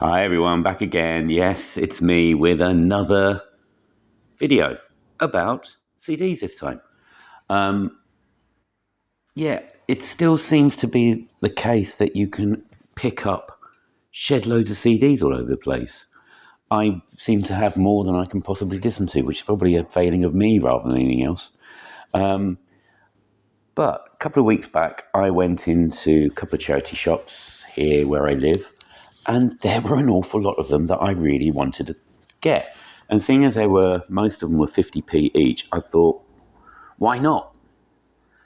Hi everyone, back again. Yes, it's me with another video about CDs this time. Yeah, it still seems to be the case that you can pick up shed loads of CDs all over the place. I seem to have more than I can possibly listen to, which is probably a failing of me rather than anything else. But a couple of weeks back, I went into a couple of charity shops here where I live, and there were an awful lot of them that I really wanted to get. And seeing as most of them were 50p each, I thought, why not?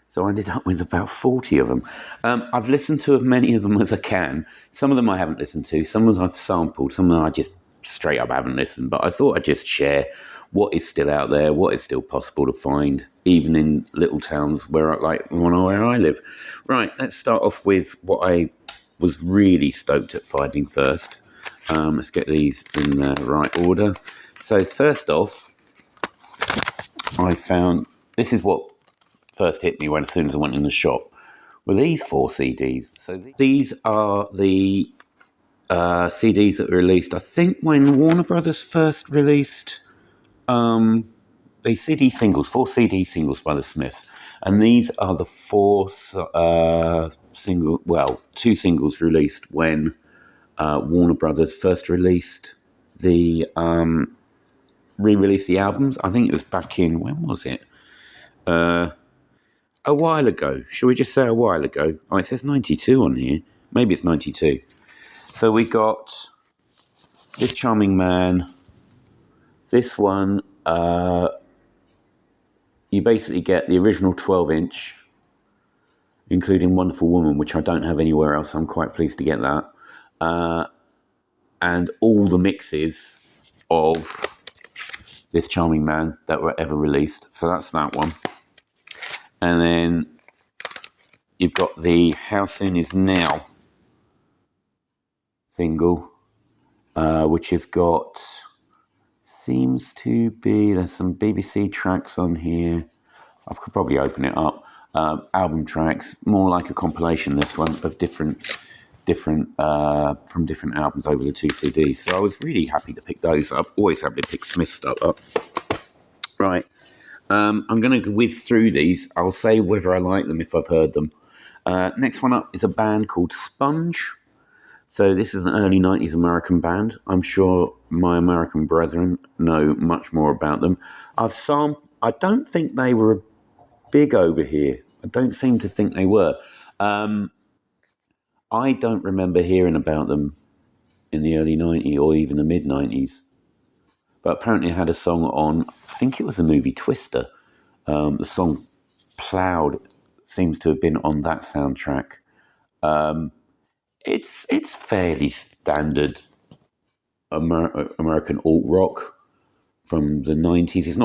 So I ended up with about 40 of them. I've listened to as many of them as I can. Some of them I haven't listened to. Some of them I've sampled. Some of them I just straight up haven't listened. But I thought I'd just share what is still out there, what is still possible to find, even in little towns where I live. Right, let's start off with what I was really stoked at finding first. Let's get these in the right order. So first off, I found, this is what first hit me as soon as I went in the shop, were these 4 CDs. So these are the CDs that were released, I think, when Warner Brothers first released the CD singles, 4 CD singles by the Smiths. And these are the 2 singles released when Warner Brothers first released re-released the albums. I think it was back in, when was it? A while ago. Shall we just say a while ago? Oh, it says 92 on here. Maybe it's 92. So we got This Charming Man. This one, you basically get the original 12-inch, including Wonderful Woman, which I don't have anywhere else. So I'm quite pleased to get that. And all the mixes of This Charming Man that were ever released. So that's that one. And then you've got the House In Is Now single, which has got, seems to be, there's some BBC tracks on here. I could probably open it up. Album tracks, more like a compilation, this one, of different from different albums over the 2 CDs. So I was really happy to pick those up. Always happy to pick Smith stuff up. Right. I'm going to whiz through these. I'll say whether I like them if I've heard them. Next one up is a band called Sponge. So this is an early 90s American band. I'm sure my American brethren know much more about them. I don't think they were big over here. I don't seem to think they were. I don't remember hearing about them in the early 90s or even the mid-90s. But apparently it had a song on, I think it was the movie Twister. The song Ploughed seems to have been on that soundtrack. It's fairly standard American alt rock from the 90s. It's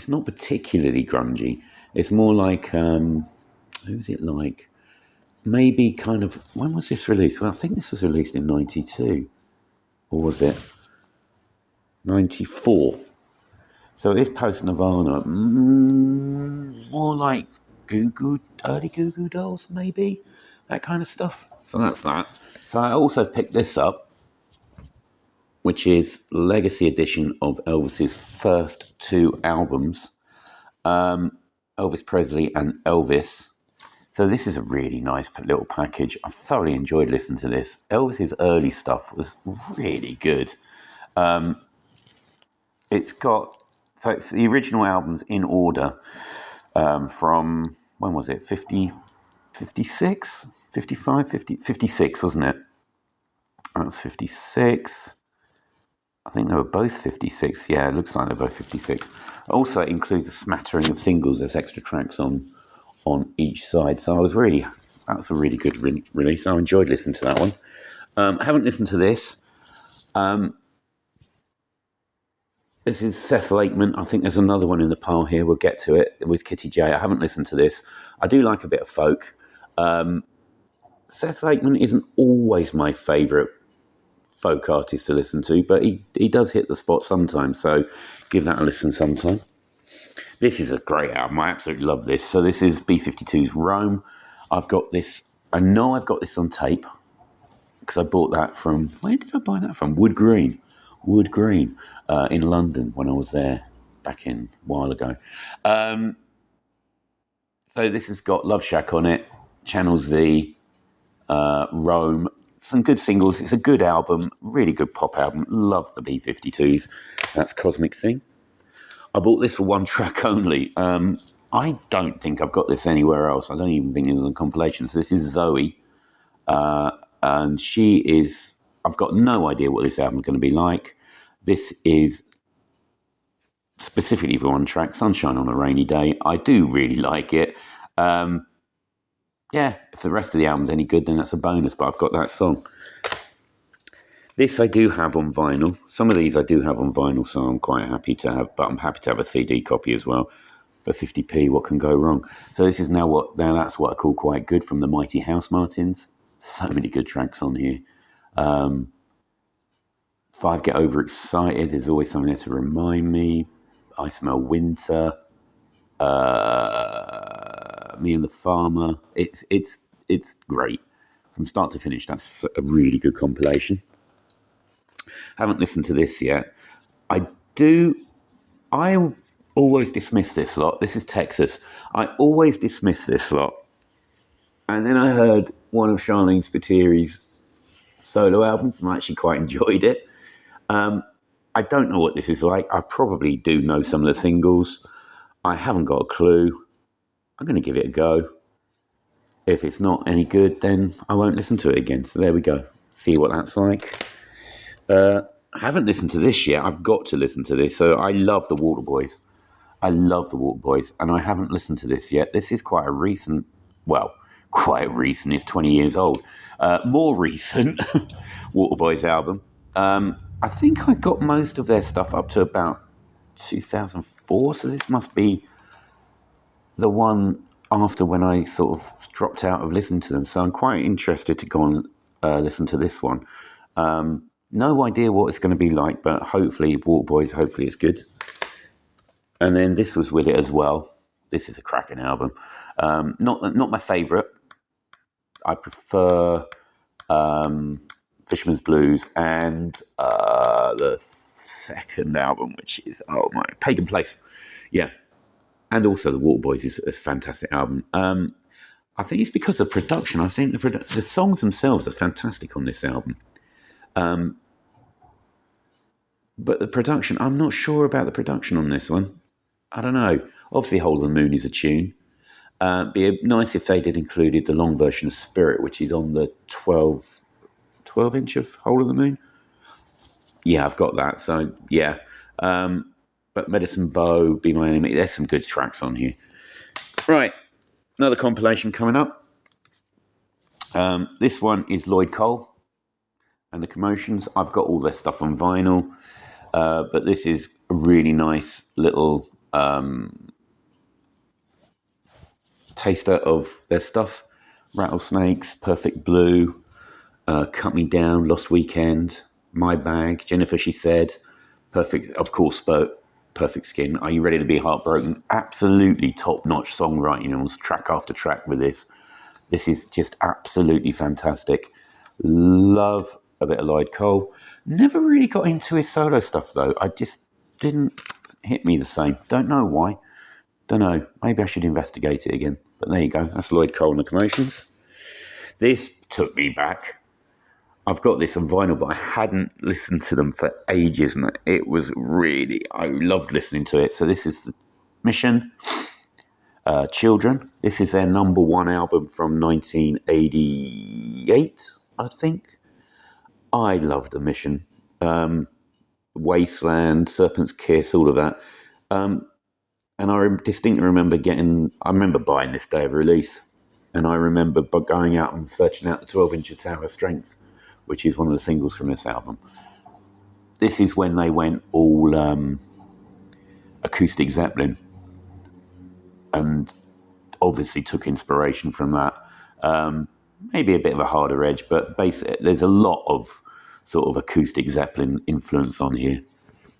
not particularly grungy. It's more like, who's it like? Maybe kind of, when was this released? Well, I think this was released in 92. Or was it 94? So it is post-Nirvana. More like early Goo Goo Dolls, maybe? That kind of stuff. So that's that. So I also picked this up, which is Legacy Edition of Elvis's first 2 albums, Elvis Presley and Elvis. So this is a really nice little package. I thoroughly enjoyed listening to this. Elvis's early stuff was really good. It's the original albums in order from, when was it, 56, 55, 50, 56, wasn't it? That was 56. I think they were both 56. Yeah, it looks like they're both 56. Also, it includes a smattering of singles. There's extra tracks on each side. So that was a really good release. I enjoyed listening to that one. I haven't listened to this. This is Seth Lakeman. I think there's another one in the pile here. We'll get to it with Kitty J. I haven't listened to this. I do like a bit of folk. Seth Lakeman isn't always my favourite folk artist to listen to, but he does hit the spot sometimes, so give that a listen sometime. This is a great album. I absolutely love this. So this is B-52's Rome. I know I've got this on tape. because I bought that from, where did I buy that from? Wood Green in London when I was there back in a while ago. So this has got Love Shack on it, Channel Z, Rome, some good singles. It's a good album, really good pop album. Love the B-52s. That's Cosmic Thing. I bought this for one track only. I don't think I've got this anywhere else. I don't even think it's on compilations. So this is Zoe, and she is... I've got no idea what this album is going to be like. This is specifically for one track, Sunshine on a Rainy Day. I do really like it. Yeah, if the rest of the album's any good, then that's a bonus, but I've got that song. This I do have on vinyl. Some of these I do have on vinyl, so I'm quite happy to have, but I'm happy to have a CD copy as well. For 50p, what can go wrong? So this is now that's what I call quite good from the Mighty House Martins. So many good tracks on here. If I get overexcited, there's always something there to remind me. I Smell Winter. Me and the Farmer. It's great from start to finish. That's a really good compilation. Haven't listened to this yet. I always dismiss this lot. This is Texas. I always dismiss this lot. And then I heard one of Charlene Spiteri's solo albums, and I actually quite enjoyed it. I don't know what this is like. I probably do know some of the singles. I haven't got a clue. I'm going to give it a go. If it's not any good, then I won't listen to it again. So there we go. See what that's like. I haven't listened to this yet. I've got to listen to this. So I love the Waterboys. And I haven't listened to this yet. This is quite a recent, it's 20 years old. More recent Waterboys album. I think I got most of their stuff up to about 2004, so this must be the one after when I sort of dropped out of listening to them. So I'm quite interested to go and listen to this one. No idea what it's going to be like, but hopefully Waterboys, hopefully it's good. And then this was with it as well. This is a cracking album. Not my favourite. I prefer Fisherman's Blues and the second album, which is Pagan Place. Yeah. And also the Waterboys is a fantastic album. I think it's because of production. I think the songs themselves are fantastic on this album. But the production, I'm not sure about the production on this one. I don't know. Obviously, Hole of the Moon is a tune. It'd be nice if they did included the long version of Spirit, which is on the 12-inch of Hole of the Moon. Yeah, I've got that. So, yeah. But Medicine Bow, Be My Enemy, there's some good tracks on here. Right, another compilation coming up. This one is Lloyd Cole and the Commotions. I've got all their stuff on vinyl, but this is a really nice little taster of their stuff. Rattlesnakes, Perfect Blue, Cut Me Down, Lost Weekend, My Bag, Jennifer She Said, Perfect, of course, Perfect Skin, Are You Ready to Be Heartbroken? Absolutely top-notch songwriting on track after track with this. This is just absolutely fantastic. Love a bit of Lloyd Cole. Never really got into his solo stuff, though. I just didn't hit me the same. Don't know why. Don't know. Maybe I should investigate it again. But there you go. That's Lloyd Cole and the Commotions. This took me back. I've got this on vinyl, but I hadn't listened to them for ages, and it was really, I loved listening to it. So this is the Mission, Children. This is their number one album from 1988, I think. I love the Mission. Wasteland, Serpent's Kiss, all of that. And I distinctly remember buying this day of release, and I remember going out and searching out the 12-inch of Tower of Strength, which is one of the singles from this album. This is when they went all acoustic Zeppelin, and obviously took inspiration from that. Maybe a bit of a harder edge, but basically there's a lot of sort of acoustic Zeppelin influence on here.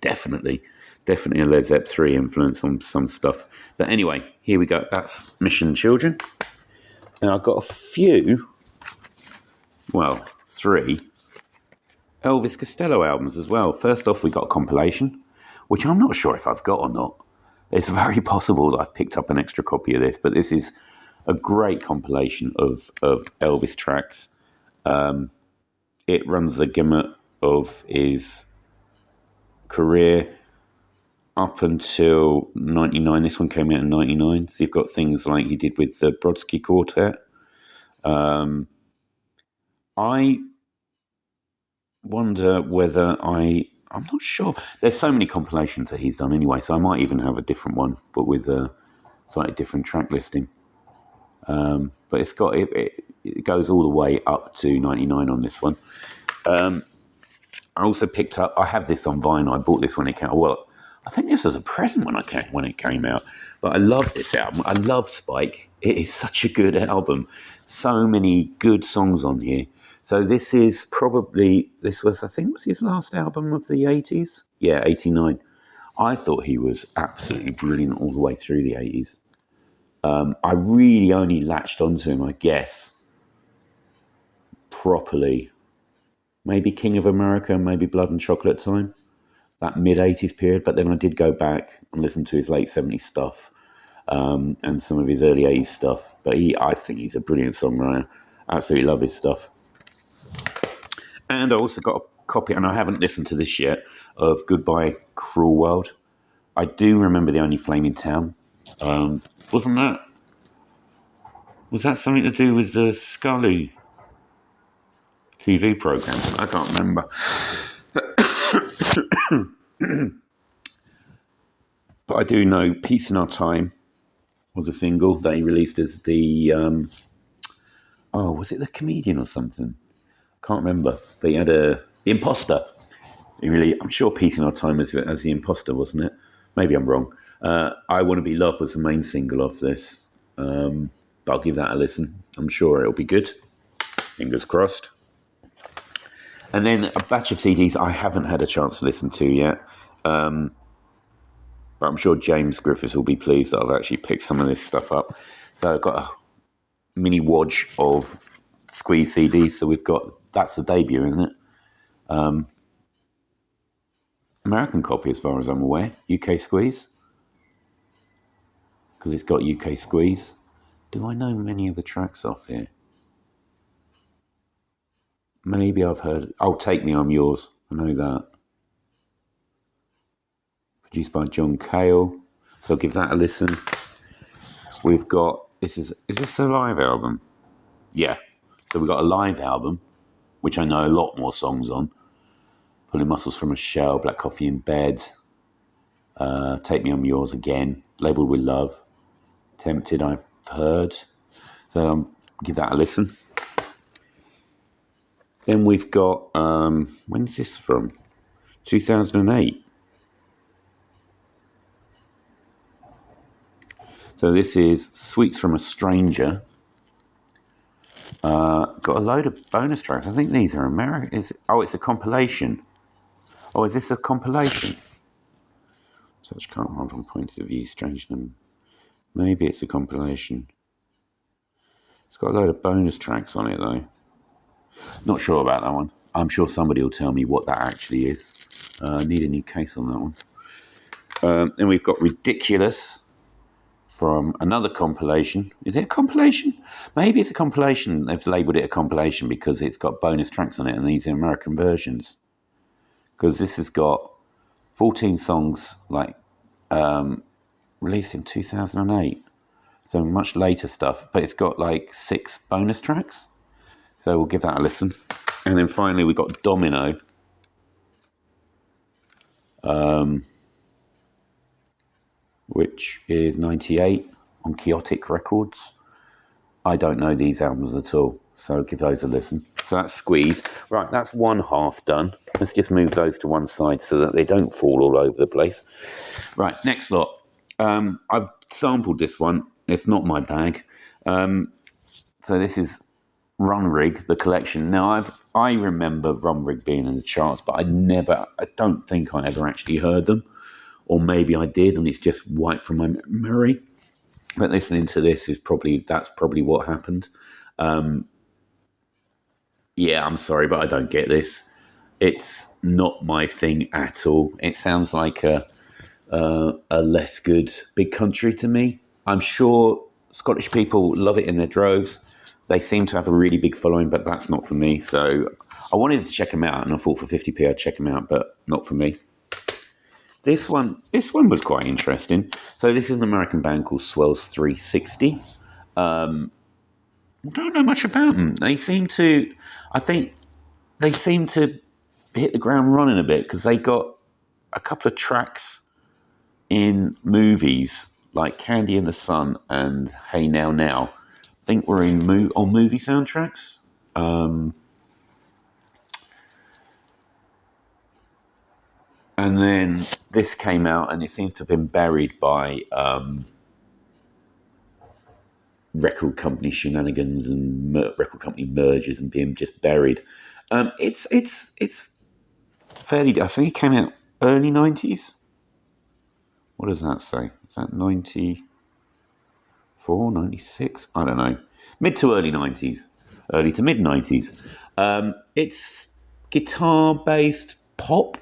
Definitely a Led Zepp 3 influence on some stuff. But anyway, here we go. That's Mission Children. Now I've got a few 3 Elvis Costello albums as well. First off, we got a compilation, which I'm not sure if I've got or not. It's very possible that I've picked up an extra copy of this, but this is a great compilation of Elvis tracks. It runs the gamut of his career up until 99. This one came out in 99. So you've got things like he did with the Brodsky Quartet. I wonder whether I'm not sure. There's so many compilations that he's done anyway, so I might even have a different one, but with a slightly different track listing. But it's got it goes all the way up to 99 on this one. I also picked up. I have this on vinyl. I bought this when it came. Well, I think this was a present when it came out. But I love this album. I love Spike. It is such a good album. So many good songs on here. So this was I think was his last album of the 80s. Yeah, 89. I thought he was absolutely brilliant all the way through the 80s. I really only latched onto him, I guess, properly. Maybe King of America, maybe Blood and Chocolate Time, that mid-80s period. But then I did go back and listen to his late 70s stuff and some of his early 80s stuff. But I think he's a brilliant songwriter. Absolutely love his stuff. And I also got a copy, and I haven't listened to this yet, of Goodbye Cruel World. I do remember The Only Flame in Town. Was that something to do with the Scully TV program? I can't remember. But I do know Peace in Our Time was a single that he released as the was it The Comedian or something? Can't remember. But he had The Imposter. I'm sure Peace in Our Time as The Imposter, wasn't it? Maybe I'm wrong. I Want to Be Loved was the main single of this. But I'll give that a listen. I'm sure it'll be good. Fingers crossed. And then a batch of CDs I haven't had a chance to listen to yet. But I'm sure James Griffiths will be pleased that I've actually picked some of this stuff up. So I've got a mini wodge of Squeeze CDs. So that's the debut, isn't it? American copy as far as I'm aware. UK Squeeze. Because it's got UK Squeeze. Do I know many of the tracks off here? Maybe I've heard... Oh, Take Me, I'm Yours. I know that. Produced by John Cale. So I'll give that a listen. We've got... Is this a live album? Yeah. So we've got a live album, which I know a lot more songs on. Pulling Muscles from a Shell, Black Coffee in Bed, Take Me, I'm Yours Again, Labelled with Love, Tempted, I've heard. So give that a listen. Then we've got, when's this from? 2008. So this is Sweets from a Stranger. Got a load of bonus tracks. I think these are American. It's a compilation. Oh, is this a compilation? Such can't hold on points of view, strange them. Maybe it's a compilation. It's got a load of bonus tracks on it, though. Not sure about that one. I'm sure somebody will tell me what that actually is. Need a new case on that one. Then we've got Ridiculous from another compilation. Is it a compilation? Maybe it's a compilation. They've labelled it a compilation because it's got bonus tracks on it, and these are American versions. Because this has got 14 songs, released in 2008. So much later stuff, but it's got 6 bonus tracks. So we'll give that a listen. And then finally we got Domino. Which is 98 on Chaotic Records. I don't know these albums at all, so give those a listen. So that's Squeeze. Right, that's one half done. Let's just move those to one side so that they don't fall all over the place. Right, next lot. I've sampled this one. It's not my bag. So this is Run Rig, the collection. Now, I remember Run Rig being in the charts, but I don't think I ever actually heard them. Or maybe I did, and it's just wiped from my memory. But listening to this that's probably what happened. Yeah, I'm sorry, but I don't get this. It's not my thing at all. It sounds like a less good Big Country to me. I'm sure Scottish people love it in their droves. They seem to have a really big following, but that's not for me. So I wanted to check them out, and I thought for 50p I'd check them out, but not for me. This one was quite interesting. So this is an American band called Swells 360. I don't know much about them. I think they seem to hit the ground running a bit because they got a couple of tracks in movies like Candy in the Sun and Hey Now Now. I think were on movie soundtracks. And then this came out, and it seems to have been buried by record company shenanigans and record company mergers and being just buried. It's fairly. I think it came out early 90s. What does that say? Is that 94, 96? I don't know. Mid to early 90s, early to mid 90s. It's guitar based pop.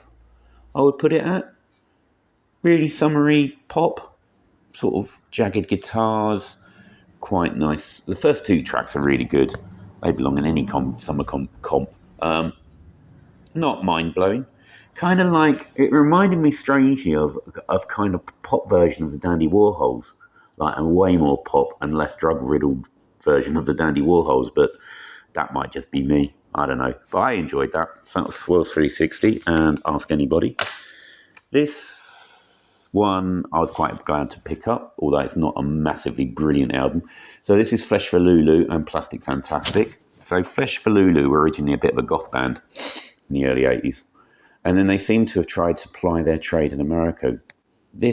I would put it at really summery pop, sort of jagged guitars. Quite nice. The first two tracks are really good. They belong in any summer comp. Not mind blowing. Kind of like it reminded me strangely of kind of pop version of the Dandy Warhols, like a way more pop and less drug riddled version of the Dandy Warhols. But that might just be me. I don't know. But I enjoyed that. So that was Swirls 360 and Ask Anybody. This one I was quite glad to pick up, although it's not a massively brilliant album. So this is Flesh for Lulu and Plastic Fantastic. So Flesh for Lulu were originally a bit of a goth band in the early 80s. And then they seem to have tried to ply their trade in America. I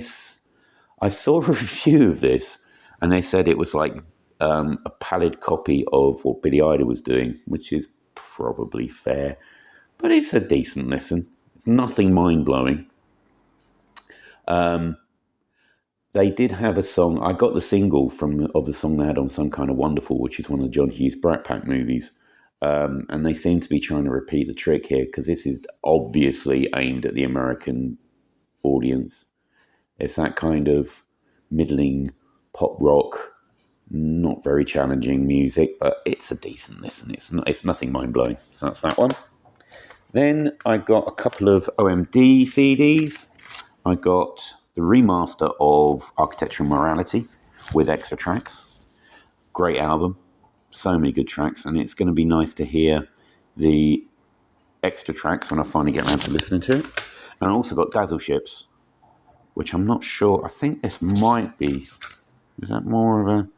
saw a review of this, and they said it was like a pallid copy of what Billy Idol was doing, which is probably fair. But it's a decent listen. It's nothing mind-blowing. They did have a song. I got the single of the song they had on Some Kind of Wonderful, which is one of the John Hughes Brat Pack movies. And they seem to be trying to repeat the trick here because this is obviously aimed at the American audience. It's that kind of middling pop rock, not very challenging music, but it's a decent listen. It's nothing mind blowing. So that's that one. Then I got a couple of OMD CDs. I got the remaster of Architecture and Morality with extra tracks. Great album. So many good tracks, and it's going to be nice to hear the extra tracks when I finally get around to listening to it. And I also got Dazzle Ships, which I'm not sure. I think this might be. Is that more of a?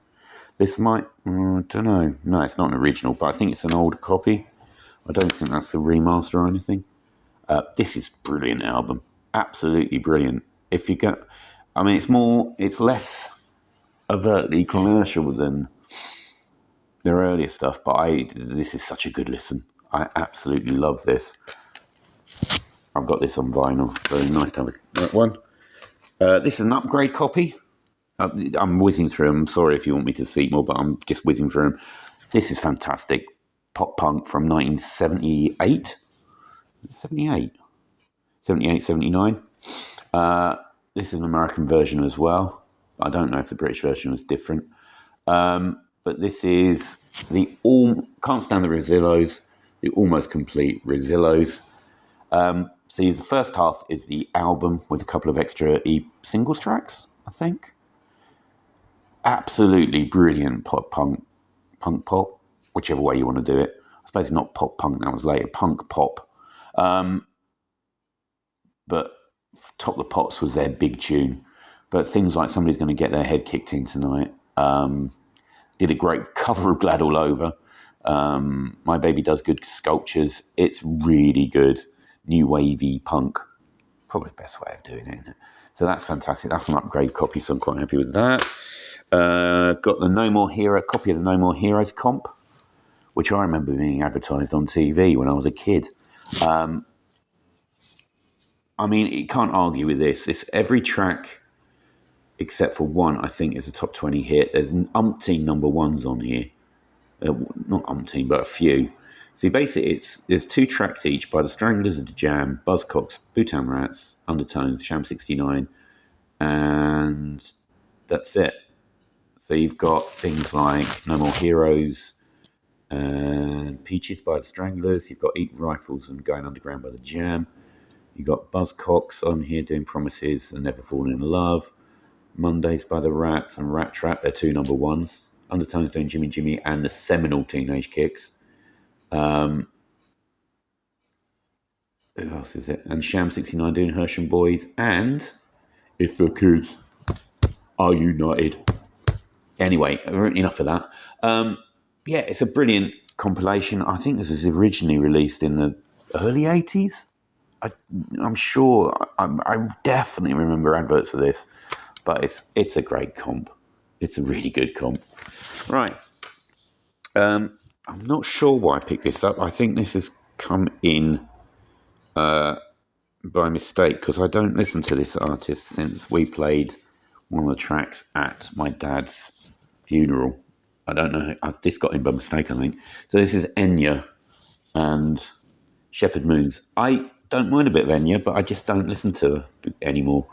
This might. I don't know. No, it's not an original, but I think it's an old copy. I don't think that's a remaster or anything. This is a brilliant album. Absolutely brilliant. If you go, I mean, it's less overtly commercial than their earlier stuff, but this is such a good listen. I absolutely love this. I've got this on vinyl. Very nice to have that one. This is an upgrade copy. I'm whizzing through them. I'm sorry if you want me to speak more, but I'm just whizzing through them. This is fantastic. Pop punk from 1978. 78? 78, 79. This is an American version as well. I don't know if the British version was different. But this is can't stand the Rezillos, the almost complete Rezillos. So the first half is the album with a couple of extra singles tracks, I think. Absolutely brilliant punk pop, whichever way you want to do it. I suppose not pop punk, that was later, punk pop. But Top the Pops was their big tune. But things like Somebody's Going to Get Their Head Kicked In Tonight, did a great cover of Glad All Over. My Baby Does Good Sculptures. It's really good. New wavy punk. Probably the best way of doing it, isn't it? So that's fantastic. That's an upgrade copy, so I'm quite happy with that. Got the copy of the No More Heroes comp, which I remember being advertised on TV when I was a kid. I mean, you can't argue with this. Every track except for one, I think, is a top 20 hit. There's an umpteen number ones on here. Not umpteen, but a few. See, basically, there's 2 tracks each by the Stranglers of the Jam, Buzzcocks, Bhutan Rats, Undertones, Sham 69, and that's it. So you've got things like No More Heroes and Peaches by the Stranglers. You've got Eat Rifles and Going Underground by the Jam. You've got Buzzcocks on here doing Promises and Never Falling in Love. Mondays by the Rats and Rat Trap, they're 2 number ones. Undertones doing Jimmy Jimmy and the seminal Teenage Kicks. Who else is it? And Sham 69 doing Hersham Boys. And If the Kids Are United. Anyway, enough of that. Yeah, it's a brilliant compilation. I think this was originally released in the early 80s. I'm sure, I definitely remember adverts of this. But it's a great comp. It's a really good comp. Right. I'm not sure why I picked this up. I think this has come in by mistake because I don't listen to this artist since we played one of the tracks at my dad's funeral. I don't know. This got in by mistake, I think. So this is Enya and Shepherd Moons. I don't mind a bit of Enya, but I just don't listen to her anymore.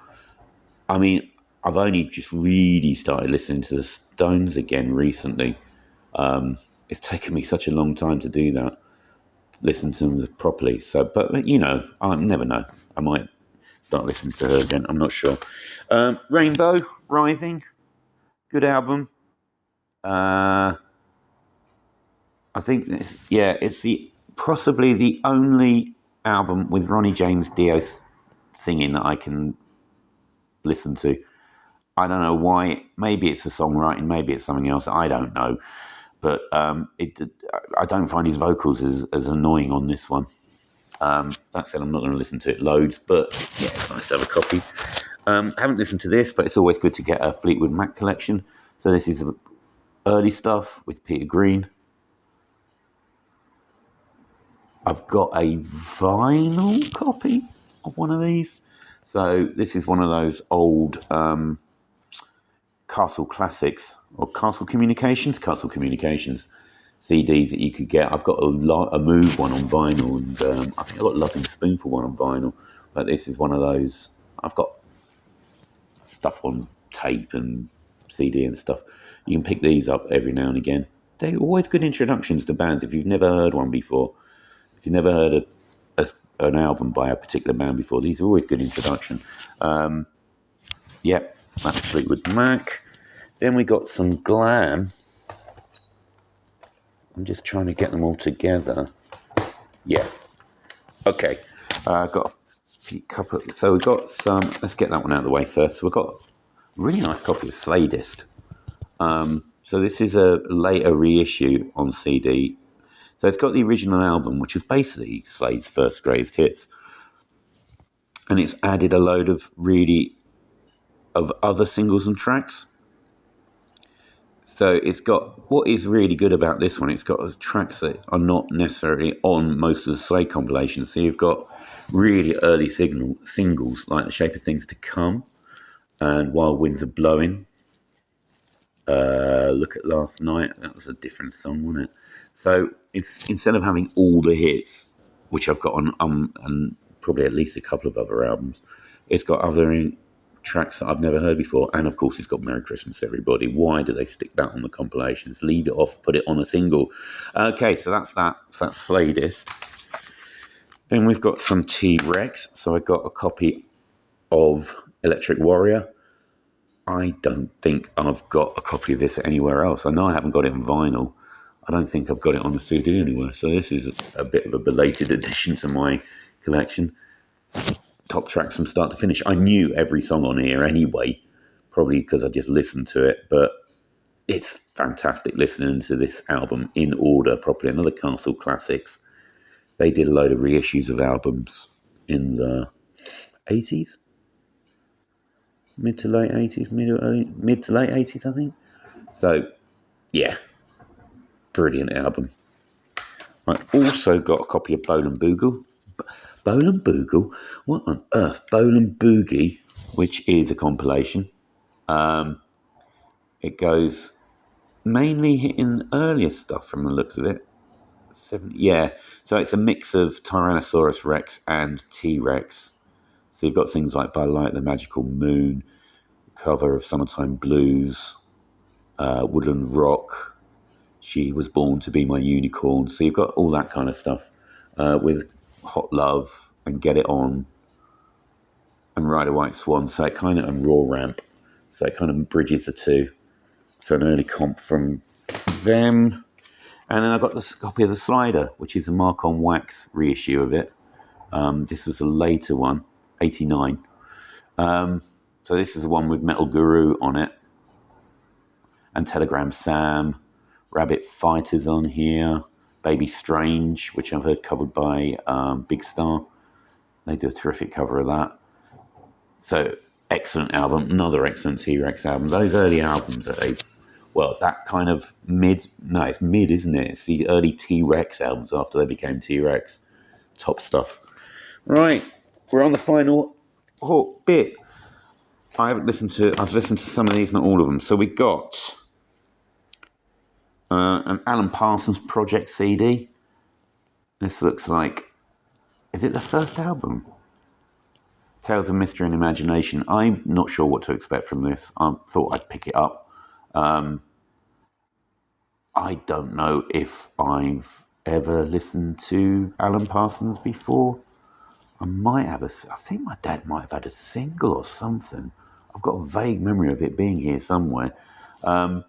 I mean, I've only just really started listening to the Stones again recently. It's taken me such a long time to do that, listen to them properly. So, but you know, I never know. I might start listening to her again. I'm not sure. Rainbow Rising, good album. I think it's possibly the only album with Ronnie James Dio singing that I can listen to. I don't know why. Maybe it's the songwriting, maybe it's something else. I don't know. But I don't find his vocals as annoying on this one. That said, I'm not going to listen to it loads, but yeah, it's nice to have a copy. Haven't listened to this, but it's always good to get a Fleetwood Mac collection. So this is early stuff with Peter Green. I've got a vinyl copy of one of these. So this is one of those old Castle Classics or Castle Communications CDs that you could get. I've got a Move one on vinyl, and I think I've got a Loving Spoonful one on vinyl. But this is one of those. I've got stuff on tape and CD and stuff. You can pick these up every now and again. They're always good introductions to bands if you've never heard one before. If you've never heard an album by a particular band before, these are always good introduction. Yep, that's Fleetwood Mac. Then we got some glam. I'm just trying to get them all together. Yeah. Okay. Got a few couple. So we got some. Let's get that one out of the way first. So we've got a really nice copy of Sladist. So this is a later reissue on CD. So it's got the original album, which is basically Slade's first greatest hits, and it's added a load of other singles and tracks. So it's got, what is really good about this one, it's got tracks that are not necessarily on most of the Slade compilations. So you've got really early singles like The Shape of Things to Come and Wild Winds Are Blowing. Look at Last Night, that was a different song, wasn't it? So it's, instead of having all the hits, which I've got on and probably at least a couple of other albums, it's got other tracks that I've never heard before, and of course it's got Merry Christmas Everybody. Why do they stick that on the compilations? Leave it off, put it on a single. Okay, so that's that. So that's Sladist. Then we've got some T-Rex. So I got a copy of Electric Warrior. I don't think I've got a copy of this anywhere else. I know I haven't got it on vinyl. I don't think I've got it on the CD anywhere. So this is a bit of a belated addition to my collection. Top tracks from start to finish. I knew every song on here anyway, probably because I just listened to it, but it's fantastic listening to this album in order properly. Another Castle Classics. They did a load of reissues of albums in the 80s, mid to late 80s, mid to late 80s, I think. So, yeah, brilliant album. I also got a copy of Bolan Boogle. Bolan Boogle? What on earth? Bolan Boogie, which is a compilation. It goes mainly hitting earlier stuff from the looks of it. Yeah. So it's a mix of Tyrannosaurus Rex and T-Rex. So you've got things like By Light the Magical Moon, cover of Summertime Blues, Woodland Rock, She Was Born to Be My Unicorn. So you've got all that kind of stuff with Hot Love and Get It On and Ride a White Swan. So it kind of, and Raw Ramp. So it kind of bridges the two. So an early comp from them. And then I got this copy of The Slider, which is a Mark on Wax reissue of it. This was a later one, 89. So this is the one with Metal Guru on it. And Telegram Sam. Rabbit Fighters on here. Baby Strange, which I've heard covered by Big Star. They do a terrific cover of that. So, excellent album. Another excellent T-Rex album. Those early albums that kind of it's mid, isn't it? It's the early T-Rex albums after they became T-Rex. Top stuff. Right, we're on the final bit. I've listened to some of these, not all of them. So we got an Alan Parsons Project CD. This looks like, is it the first album? Tales of Mystery and Imagination. I'm not sure what to expect from this. I thought I'd pick it up. I don't know if I've ever listened to Alan Parsons before. I think my dad might have had a single or something. I've got a vague memory of it being here somewhere. But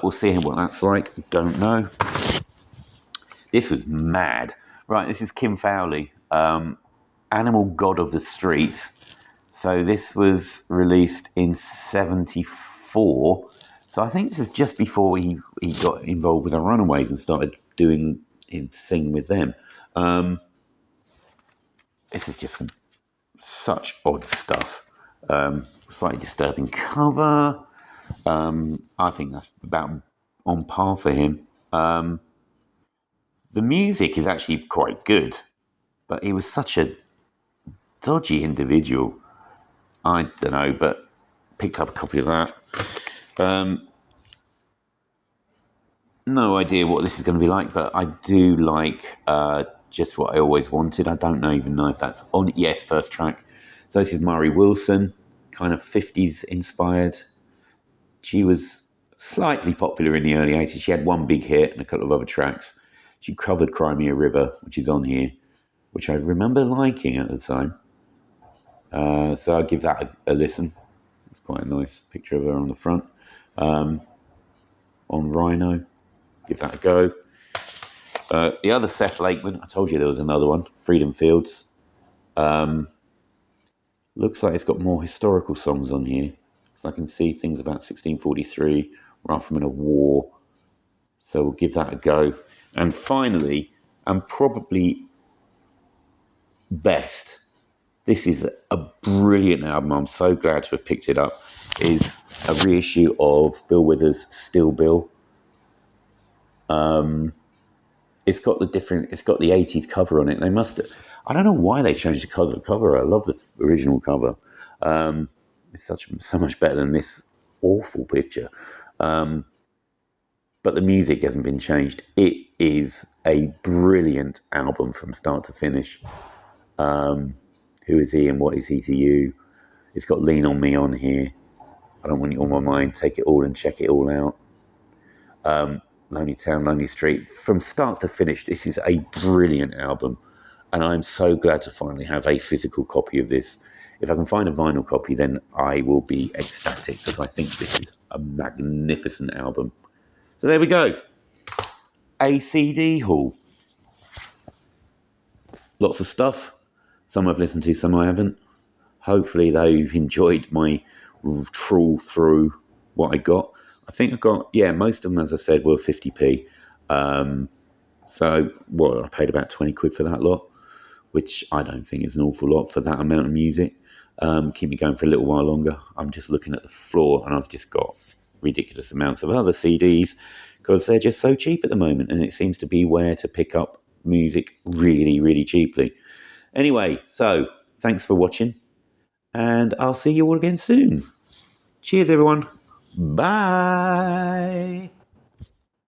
we'll see what that's like. Don't know. This was mad. Right, this is Kim Fowley, Animal God of the Streets. So this was released in 74. So I think this is just before he got involved with the Runaways and started singing with them. This is just such odd stuff. Slightly disturbing cover. I think that's about on par for him. The music is actually quite good, but he was such a dodgy individual. I don't know, but picked up a copy of that. No idea what this is going to be like, but I do like just what I always wanted. I don't even know if that's on. Yes, first track. So this is Mari Wilson, kind of 50s inspired. She was slightly popular in the early 80s. She had one big hit and a couple of other tracks. She covered Crimea River, which is on here, which I remember liking at the time. So I'll give that a listen. It's quite a nice picture of her on the front. On Rhino. Give that a go. The other Seth Lakeman, I told you there was another one, Freedom Fields. Looks like it's got more historical songs on here. So I can see things about 1643, Riflemen of War. So we'll give that a go. And finally, and probably best, this is a brilliant album. I'm so glad to have picked it up. Is a reissue of Bill Withers' Still Bill. It's got the 80s cover on it. I don't know why they changed the cover. I love the original cover. It's so much better than this awful picture. But the music hasn't been changed. It is a brilliant album from start to finish. Who is he and what is he to you? It's got Lean on Me on here. I Don't Want You on My Mind. Take It All and Check It All Out. Lonely Town, Lonely Street. From start to finish, this is a brilliant album. And I'm so glad to finally have a physical copy of this. If I can find a vinyl copy, then I will be ecstatic because I think this is a magnificent album. So there we go. A CD haul. Lots of stuff. Some I've listened to, some I haven't. Hopefully they've enjoyed my trawl through what I got. I think I got, most of them, as I said, were 50p. So, I paid about 20 quid for that lot, which I don't think is an awful lot for that amount of music. Keep me going for a little while longer. I'm just looking at the floor and I've just got ridiculous amounts of other CDs because they're just so cheap at the moment, and it seems to be where to pick up music really, really cheaply. Anyway, so thanks for watching, and I'll see you all again soon. Cheers, everyone. Bye.